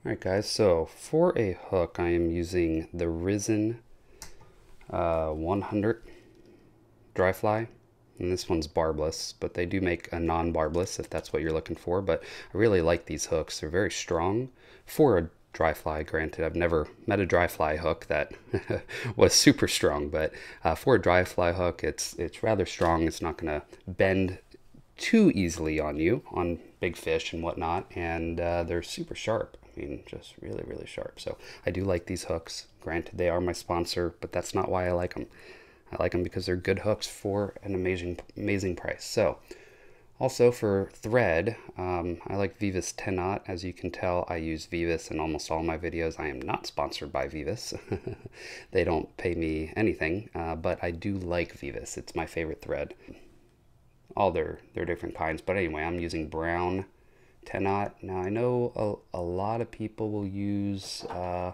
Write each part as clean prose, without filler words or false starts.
Alright guys, so for a hook I am using the Risen 100 dry fly, and this one's barbless, but they do make a non-barbless if that's what you're looking for. But I really like these hooks. They're very strong for a dry fly. Granted, I've never met a dry fly hook that was super strong, but for a dry fly hook it's rather strong. It's not going to bend too easily on you on big fish and whatnot, and they're super sharp. I mean, just really sharp. So I do like these hooks. Granted, they are my sponsor, but that's not why I like them. I like them because they're good hooks for an amazing price. So also for thread, I like Vivas 10-aught. As you can tell, I use Vivas in almost all my videos. I am not sponsored by Vivas. They don't pay me anything, but I do like Vivas. It's my favorite thread. All their different kinds, but anyway, I'm using brown 10-aught. Now I know a lot of people will use a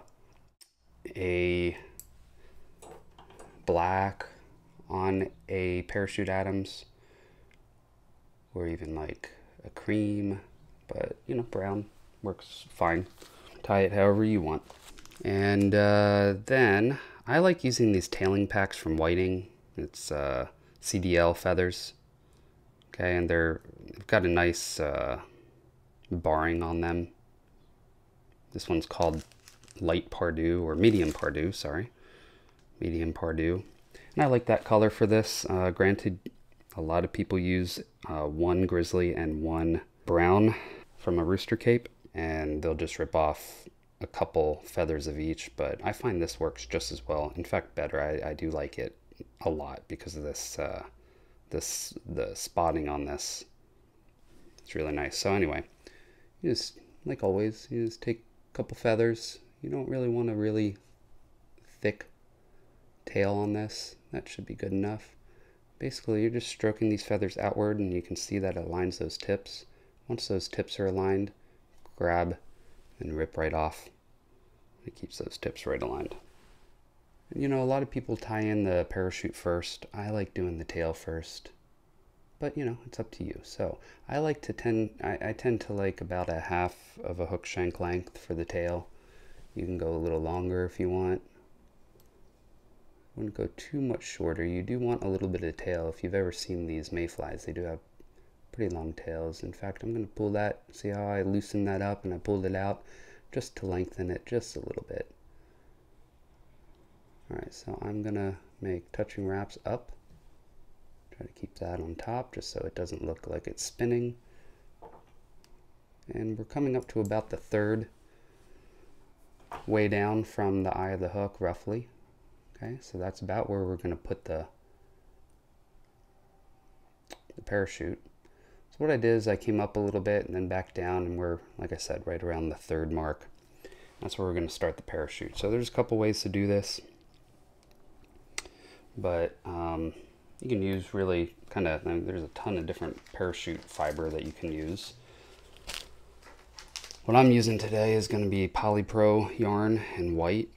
black on a Parachute Adams, or even like a cream, but you know, brown works fine. Tie it however you want. And then I like using these tailing packs from Whiting. It's CDL feathers. Okay, and they've got a nice barring on them. This one's called light Pardue, or medium Pardue, sorry. Medium Pardue. And I like that color for this. Granted, a lot of people use one grizzly and one brown from a rooster cape, and they'll just rip off a couple feathers of each, but I find this works just as well. In fact, better. I do like it a lot because of this the spotting on this. It's really nice. So anyway, you just, like always, you just take a couple feathers. You don't really want a really thick tail on this. That should be good enough. Basically, you're just stroking these feathers outward, and you can see that it aligns those tips. Once those tips are aligned, grab and rip right off. It keeps those tips right aligned. You know, a lot of people tie in the parachute first. I like doing the tail first, but you know, it's up to you. So I like to I tend to like about a half of a hook shank length for the tail. You can go a little longer if you want. Wouldn't go too much shorter. You do want a little bit of tail. If you've ever seen these mayflies, they do have pretty long tails. In fact, I'm going to pull that. See how I loosened that up and I pulled it out just to lengthen it just a little bit. Alright, so I'm going to make touching wraps up. Try to keep that on top just so it doesn't look like it's spinning. And we're coming up to about the third way down from the eye of the hook, roughly. Okay, so that's about where we're going to put the parachute. So what I did is I came up a little bit and then back down, and we're, like I said, right around the third mark. That's where we're going to start the parachute. So there's a couple ways to do this. But you can use really kind of, there's a ton of different parachute fiber that you can use. What I'm using today is going to be polypro yarn in white.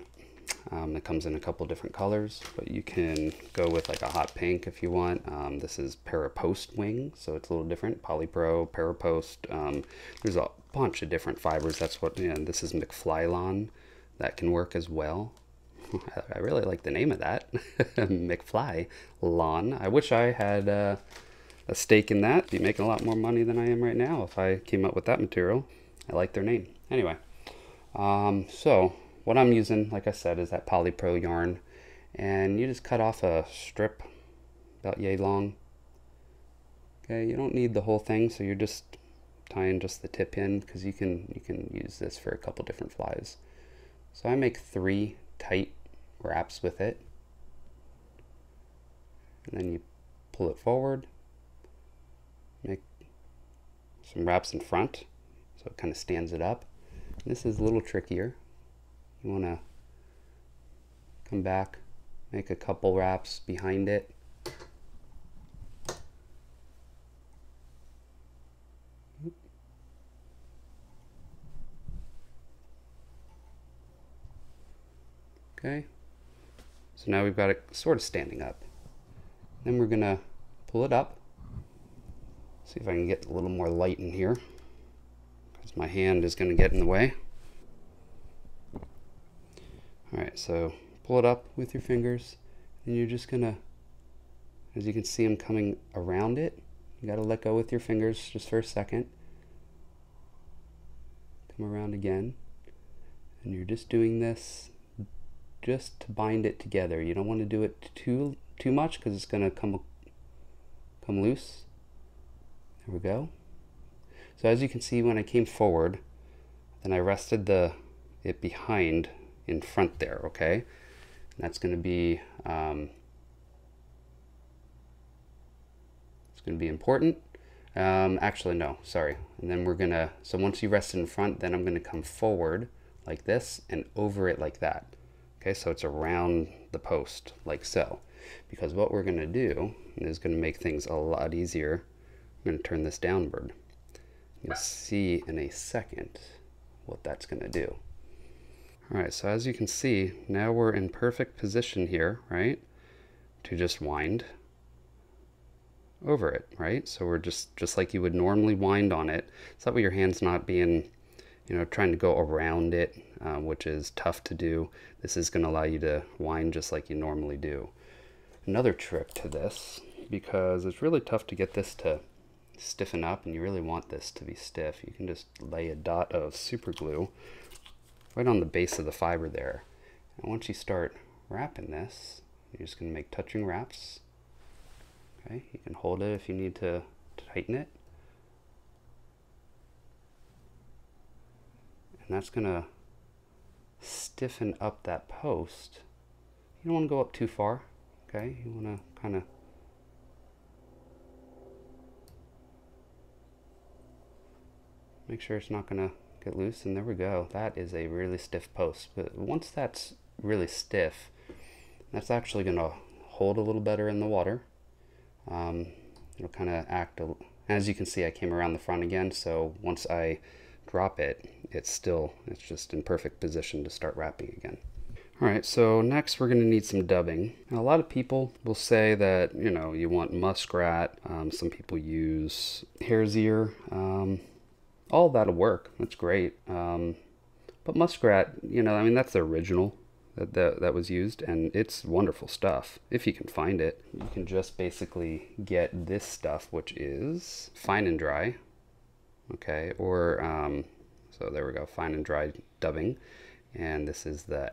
It comes in a couple different colors, but you can go with like a hot pink if you want. This is Parapost wing, so it's a little different. Polypro, Parapost. There's a bunch of different fibers. That's what, this is McFly lawn. That can work as well. I really like the name of that. McFly lawn. I wish I had a stake in that. Be making a lot more money than I am right now if I came up with that material. I like their name. Anyway, so what I'm using, like I said, is that polypro yarn, and you just cut off a strip about yay long. Okay, you don't need the whole thing, so you're just tying just the tip in, because you can use this for a couple different flies. So I make 3 tight wraps with it, and then you pull it forward, make some wraps in front so it kind of stands it up. This is a little trickier. You want to come back, make a couple wraps behind it. Okay, so now we've got it sort of standing up. Then we're gonna pull it up. See if I can get a little more light in here, because my hand is gonna get in the way. All right, so pull it up with your fingers, and you're just gonna, as you can see, I'm coming around it. You gotta let go with your fingers just for a second. Come around again, and you're just doing this just to bind it together. You don't want to do it too much because it's gonna come loose. There we go. So as you can see, when I came forward, then I rested it behind in front there, okay? And that's going to be it's going to be important. Actually, no, sorry. And then we're gonna, so once you rest in front, then I'm gonna come forward like this and over it like that. Okay, so it's around the post like so. Because what we're gonna do is gonna make things a lot easier. I'm gonna turn this downward. You'll see in a second what that's gonna do. All right, so as you can see, now we're in perfect position here, right? To just wind over it, right? So we're just like you would normally wind on it. So that way your hand's not being, you know, trying to go around it, which is tough to do. This is gonna allow you to wind just like you normally do. Another trick to this, because it's really tough to get this to stiffen up and you really want this to be stiff, you can just lay a dot of super glue right on the base of the fiber there. And once you start wrapping this, you're just going to make touching wraps. Okay, you can hold it if you need to tighten it. And that's going to stiffen up that post. You don't want to go up too far, okay? You want to kind of make sure it's not going to get loose, and there we go. That is a really stiff post. But once that's really stiff, that's actually going to hold a little better in the water. It'll kind of act, as you can see, I came around the front again, so once I drop it, it's just in perfect position to start wrapping again. All right, so next we're going to need some dubbing. Now, a lot of people will say that, you know, you want muskrat. Some people use hare's ear. All that'll work. That's great. But muskrat, you know, I mean, that's the original that was used, and it's wonderful stuff if you can find it. You can just basically get this stuff, which is fine and dry, okay, or so there we go, fine and dry dubbing. And this is the,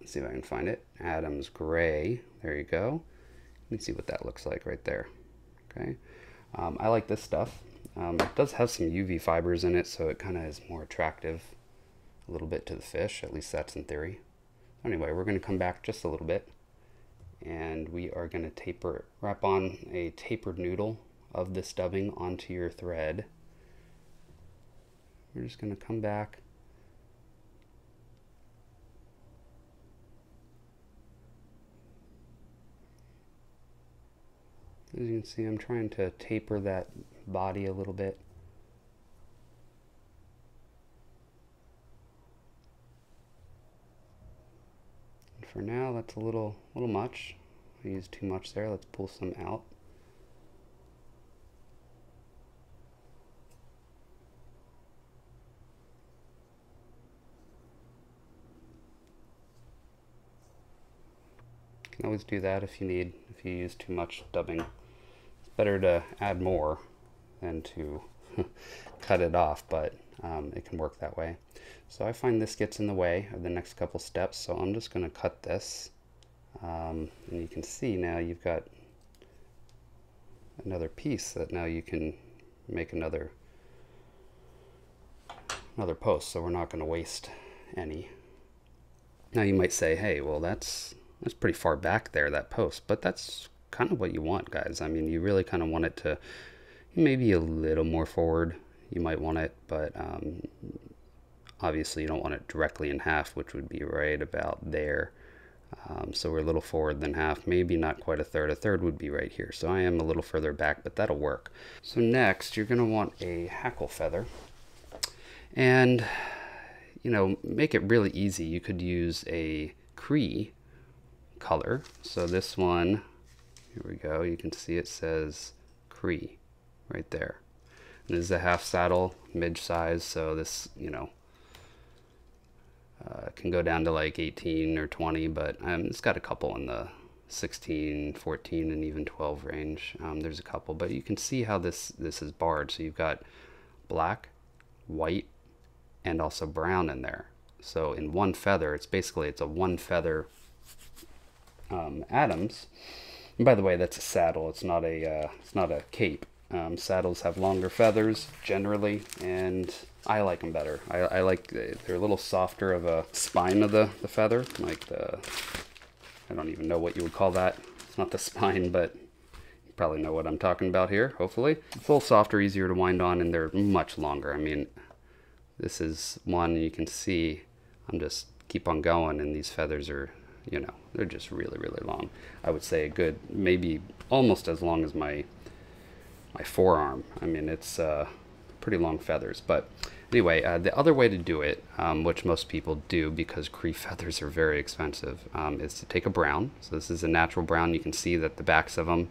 let's see if I can find it, Adam's gray. There you go. You can see what that looks like right there. Okay, I like this stuff. It does have some UV fibers in it, so it kind of is more attractive a little bit to the fish. At least that's in theory. Anyway, we're going to come back just a little bit, and we are going to wrap on a tapered noodle of this dubbing onto your thread. We're just going to come back. As you can see, I'm trying to taper that body a little bit. For now, that's a little much. I used too much there. Let's pull some out. You can always do that if you use too much dubbing. It's better to add more than to cut it off, but it can work that way. So I find this gets in the way of the next couple steps, so I'm just going to cut this. And you can see now you've got another piece that now you can make another post, so we're not going to waste any. Now you might say, hey, well, that's pretty far back there, that post, but that's kind of what you want, guys. I mean, you really kind of want it to maybe a little more forward. You might want it, but obviously you don't want it directly in half, which would be right about there. So we're a little forward than half, maybe not quite a third. A third would be right here. So I am a little further back, but that'll work. So next, you're going to want a hackle feather. And, you know, make it really easy. You could use a cree color. So this one, here we go. You can see it says cree right there. And this is a half saddle, mid-size. So this, you know, It can go down to like 18 or 20, but it's got a couple in the 16, 14, and even 12 range. There's a couple, but you can see how this is barred. So you've got black, white, and also brown in there. So in one feather, it's a one feather Adams. And by the way, that's a saddle. It's not a cape. Saddles have longer feathers generally, and I like them better. I like they're a little softer of a spine of the feather, like I don't even know what you would call that. It's not the spine, but you probably know what I'm talking about here, hopefully. It's a little softer, easier to wind on, and they're much longer. I mean, this is one you can see. I'm just keep on going, and these feathers are, you know, they're just really, really long. I would say a good, maybe almost as long as my forearm. I mean, it's pretty long feathers. But anyway, the other way to do it, which most people do because cree feathers are very expensive, is to take a brown. So this is a natural brown. You can see that the backs of them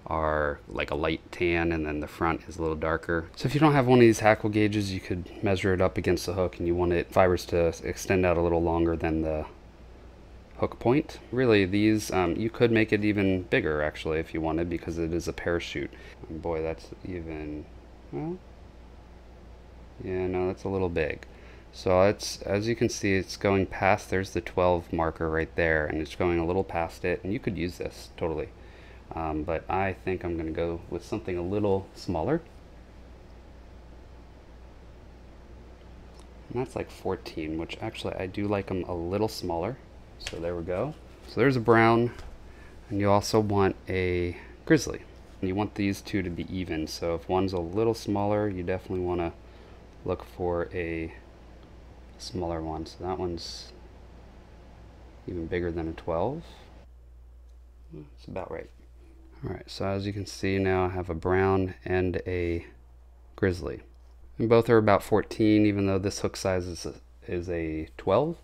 are like a light tan, and then the front is a little darker. So if you don't have one of these hackle gauges, you could measure it up against the hook, and you want it fibers to extend out a little longer than the hook point. Really, these you could make it even bigger actually if you wanted, because it is a parachute. And boy, that's even, well, yeah, no, that's a little big. So it's, as you can see, it's going past, there's the 12 marker right there, and it's going a little past it, and you could use this totally. But I think I'm going to go with something a little smaller. And that's like 14, which actually I do like them a little smaller. So there we go. So there's a brown, and you also want a grizzly. And you want these two to be even. So if one's a little smaller, you definitely want to look for a smaller one. So that one's even bigger than a 12. That's about right. Alright, so as you can see now, I have a brown and a grizzly. And both are about 14, even though this hook size is a 12.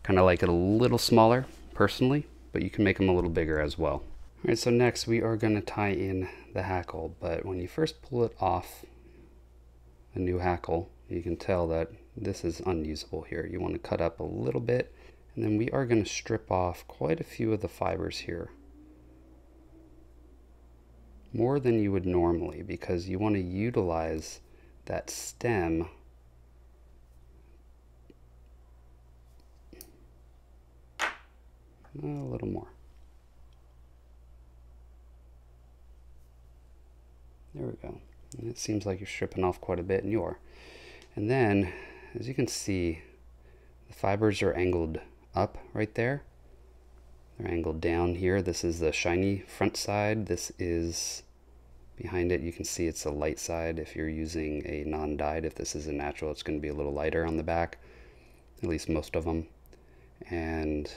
Kind of like it a little smaller, personally, but you can make them a little bigger as well. Alright, so next we are going to tie in the hackle, but when you first pull it off the new hackle, you can tell that this is unusable here. You want to cut up a little bit, and then we are going to strip off quite a few of the fibers here. More than you would normally, because you want to utilize that stem a little more. There we go. And it seems like you're stripping off quite a bit, and you are. And then, as you can see, the fibers are angled up right there. They're angled down here. This is the shiny front side. This is behind it. You can see it's the light side if you're using a non-dyed. If this is a natural, it's going to be a little lighter on the back, at least most of them. And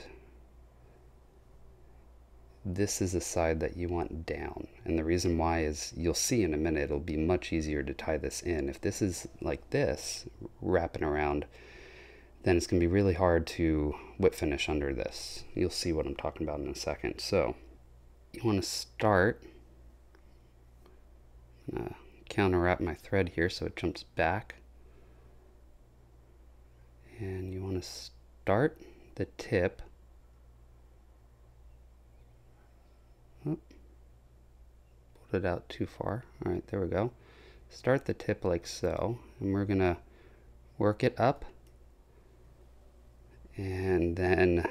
this is the side that you want down, and the reason why is you'll see in a minute. It'll be much easier to tie this in. If this is like this, wrapping around, then it's going to be really hard to whip finish under this. You'll see what I'm talking about in a second. So you want to start, counter wrap my thread here so it jumps back, and you want to start the tip. Put it out too far. All right, there we go. Start the tip like so, and we're gonna work it up, and then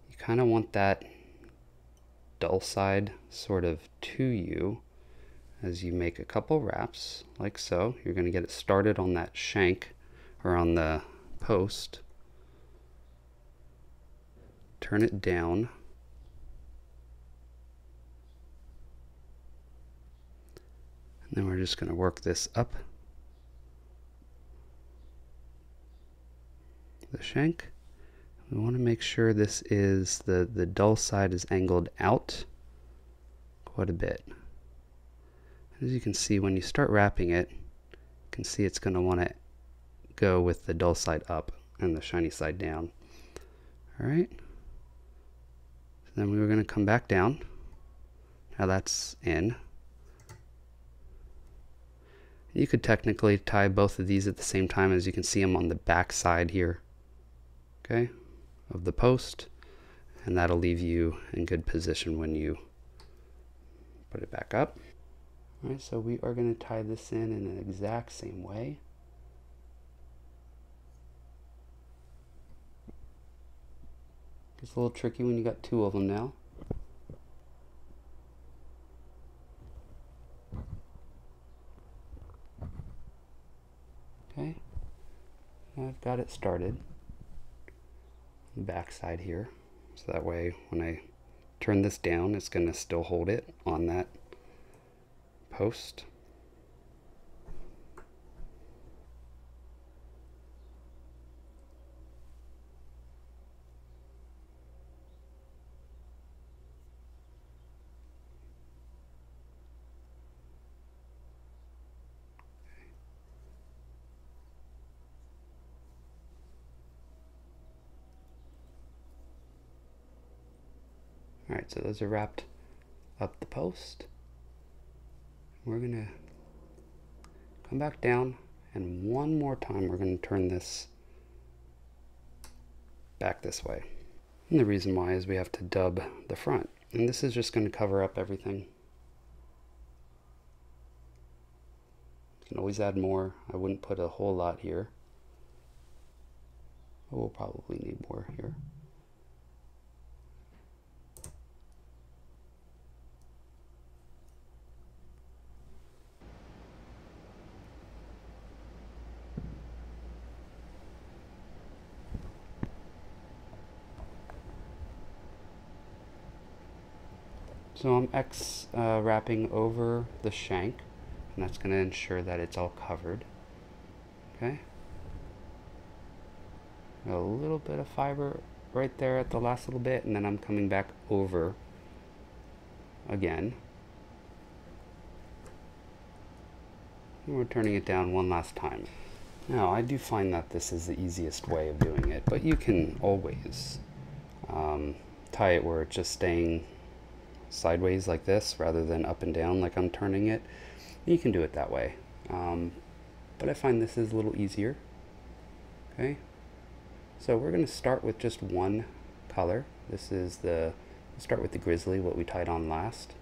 you kind of want that dull side sort of to you as you make a couple wraps like so. You're gonna get it started on that shank or on the post, turn it down, and then we're just going to work this up the shank. We want to make sure this is the dull side is angled out quite a bit. As you can see, when you start wrapping it, you can see it's going to want to go with the dull side up and the shiny side down. All right. So then we were going to come back down. Now that's in. You could technically tie both of these at the same time, as you can see them on the back side here, okay, of the post, and that'll leave you in good position when you put it back up. All right, so we are going to tie this in an exact same way. It's a little tricky when you got two of them now. Okay, I've got it started. The back side here, so that way when I turn this down, it's going to still hold it on that post. Alright, so those are wrapped up the post. We're going to come back down, and one more time we're going to turn this back this way. And the reason why is we have to dub the front, and this is just going to cover up everything. You can always add more. I wouldn't put a whole lot here. We'll probably need more here. So I'm wrapping over the shank, and that's going to ensure that it's all covered. Okay. A little bit of fiber right there at the last little bit, and then I'm coming back over again. And we're turning it down one last time. Now, I do find that this is the easiest way of doing it, but you can always tie it where it's just staying sideways like this rather than up and down like I'm turning it. You can do it that way, but I find this is a little easier. Okay, so we're going to start with just one color. This is we'll start with the grizzly, what we tied on last.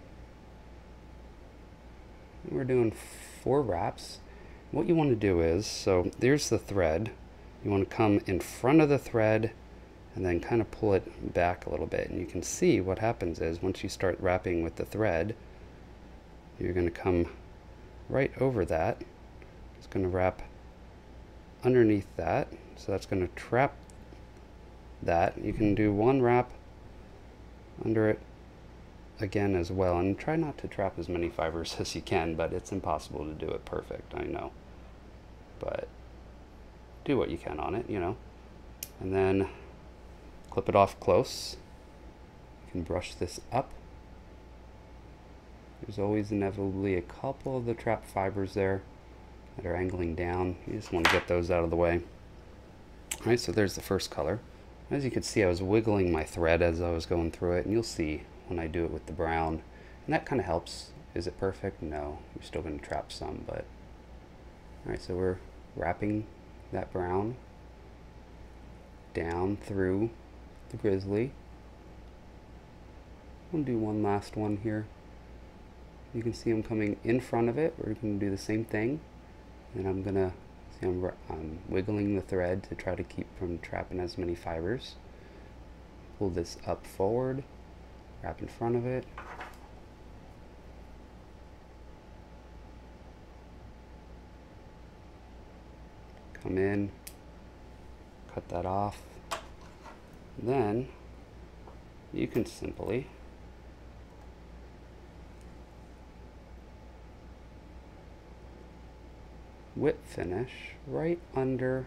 And we're doing 4 wraps. What you want to do is, so there's the thread, you want to come in front of the thread and then kind of pull it back a little bit, and you can see what happens is once you start wrapping with the thread, you're going to come right over that. It's going to wrap underneath that, so that's going to trap that. You can do one wrap under it again as well, and try not to trap as many fibers as you can, but it's impossible to do it perfect, I know, but do what you can on it, you know. And then clip it off close. You can brush this up. There's always inevitably a couple of the trapped fibers there that are angling down. You just want to get those out of the way. Alright, so there's the first color. As you can see, I was wiggling my thread as I was going through it, and you'll see when I do it with the brown, and that kind of helps. Is it perfect? No, you're still going to trap some, but alright, so we're wrapping that brown down through the grizzly. I'm going to do one last one here. You can see I'm coming in front of it. We're going to do the same thing, and I'm going to see I'm wiggling the thread to try to keep from trapping as many fibers. Pull this up forward, wrap in front of it. Come in, cut that off. Then you can simply whip finish right under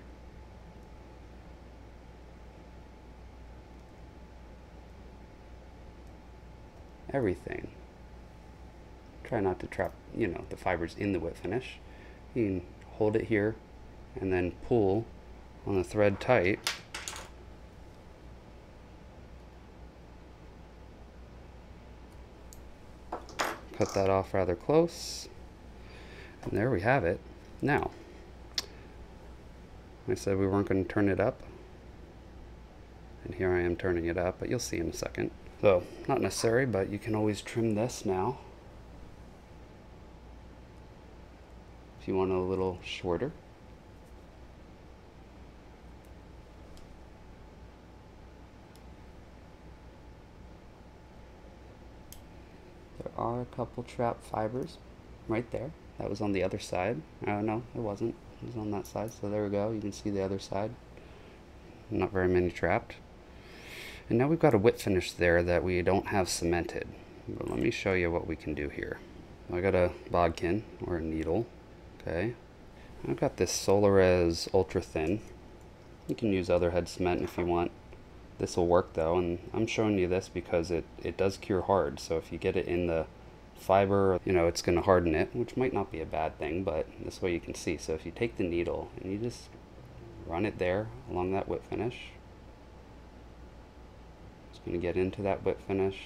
everything. Try not to trap, you know, the fibers in the whip finish. You can hold it here and then pull on the thread tight. Cut that off rather close, and there we have it. Now, I said we weren't going to turn it up, and here I am turning it up, but you'll see in a second. So, not necessary, but you can always trim this now if you want it a little shorter. There are a couple trap fibers right there. That was on the other side. Oh no, it wasn't. It was on that side. So there we go. You can see the other side. Not very many trapped. And now we've got a whip finish there that we don't have cemented. But let me show you what we can do here. I got a bodkin or a needle. Okay. I've got this Solares ultra thin. You can use other head cement if you want. This will work though, and I'm showing you this because it does cure hard. So if you get it in the fiber, you know, it's going to harden it, which might not be a bad thing, but this way you can see. So if you take the needle and you just run it there along that whip finish, it's going to get into that whip finish,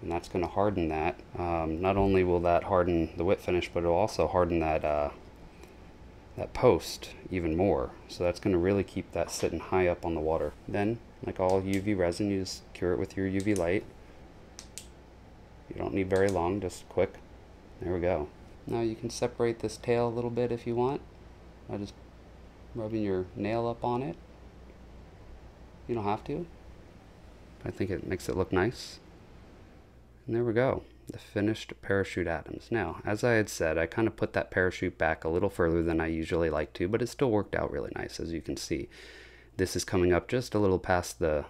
and that's going to harden that. Not only will that harden the whip finish, but it'll also harden that that post even more. So that's going to really keep that sitting high up on the water. Then, like all UV resin, you just cure it with your UV light. You don't need very long, just quick. There we go. Now you can separate this tail a little bit if you want by just rubbing your nail up on it. You don't have to. I think it makes it look nice. And there we go. The finished parachute Adams. Now, as I had said, I kind of put that parachute back a little further than I usually like to, but it still worked out really nice, as you can see. This is coming up just a little past the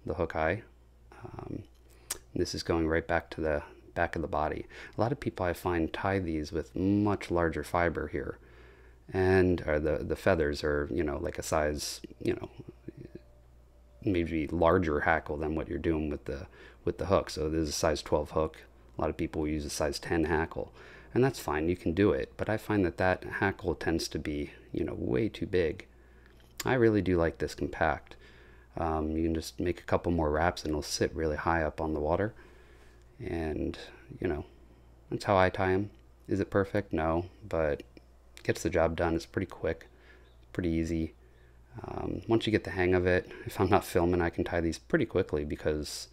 hook eye. This is going right back to the back of the body. A lot of people I find tie these with much larger fiber here, and the feathers are, you know, like a size, you know, maybe larger hackle than what you're doing with the hook. So this is a size 12 hook. A lot of people use a size 10 hackle, and that's fine. You can do it, but I find that hackle tends to be, you know, way too big. I really do like this compact. You can just make a couple more wraps and it'll sit really high up on the water, and you know, that's how I tie them. Is it perfect? No, but gets the job done. It's pretty quick, pretty easy. Once you get the hang of it, if I'm not filming, I can tie these pretty quickly because,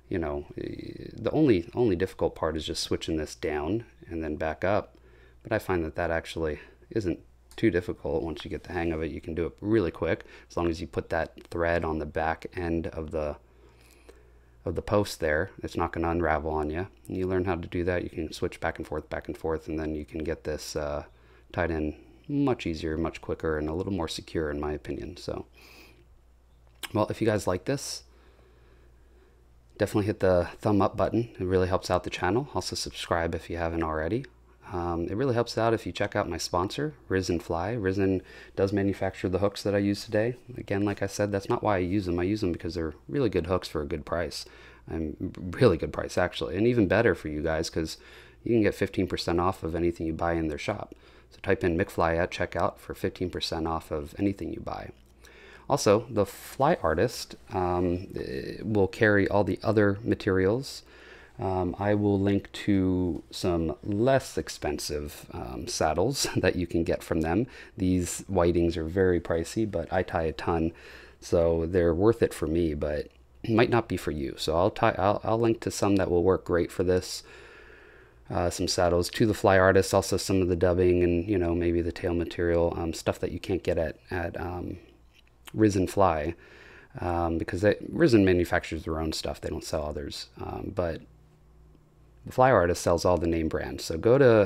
you know, the only difficult part is just switching this down and then back up. But I find that actually isn't too difficult. Once you get the hang of it, you can do it really quick, as long as you put that thread on the back end of the post there. It's not going to unravel on you. And you learn how to do that, you can switch back and forth, and then you can get this tied in much easier, much quicker, and a little more secure, in my opinion. So, well, if you guys like this, definitely hit the thumb up button. It really helps out the channel. Also subscribe if you haven't already. It really helps out if you check out my sponsor, Risen Fly. Risen does manufacture the hooks that I use today. Again, like I said, that's not why I use them. I use them because they're really good hooks for a good price. Really good price, actually. And even better for you guys, because you can get 15% off of anything you buy in their shop. So type in McFly at checkout for 15% off of anything you buy. Also, the Fly Artist will carry all the other materials. I will link to some less expensive saddles that you can get from them. These whitings are very pricey, but I tie a ton, so they're worth it for me, but it might not be for you. So I'll link to some that will work great for this. Some saddles to the Fly Artist, also some of the dubbing and, you know, maybe the tail material, stuff that you can't get at Risen Fly, because Risen manufactures their own stuff. They don't sell others, but the Fly Artist sells all the name brands. So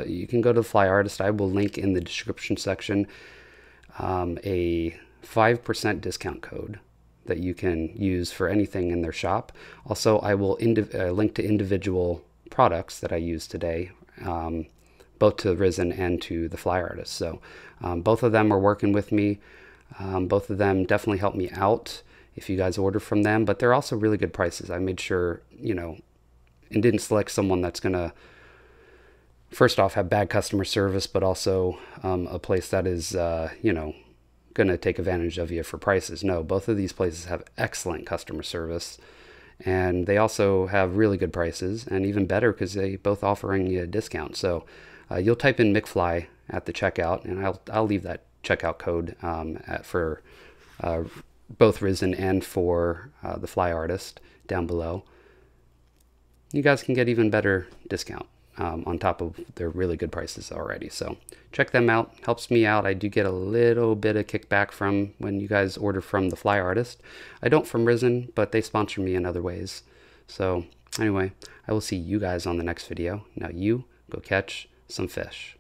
you can go to the Fly Artist. I will link in the description section a 5% discount code that you can use for anything in their shop. Also, I will link to individual products that I use today, both to Risen and to the Fly Artist. So both of them are working with me. Both of them definitely help me out if you guys order from them, but they're also really good prices. I made sure, you know, and didn't select someone that's gonna, first off, have bad customer service, but also a place that is, you know, gonna take advantage of you for prices. No, both of these places have excellent customer service, and they also have really good prices, and even better because they both offering you a discount. So you'll type in McFly at the checkout, and I'll leave that checkout code for both Risen and for the Fly Artist down below. You guys can get even better discount on top of their really good prices already. So check them out. Helps me out. I do get a little bit of kickback from when you guys order from the Fly Artist. I don't from Risen, but they sponsor me in other ways. So anyway, I will see you guys on the next video. Now you go catch some fish.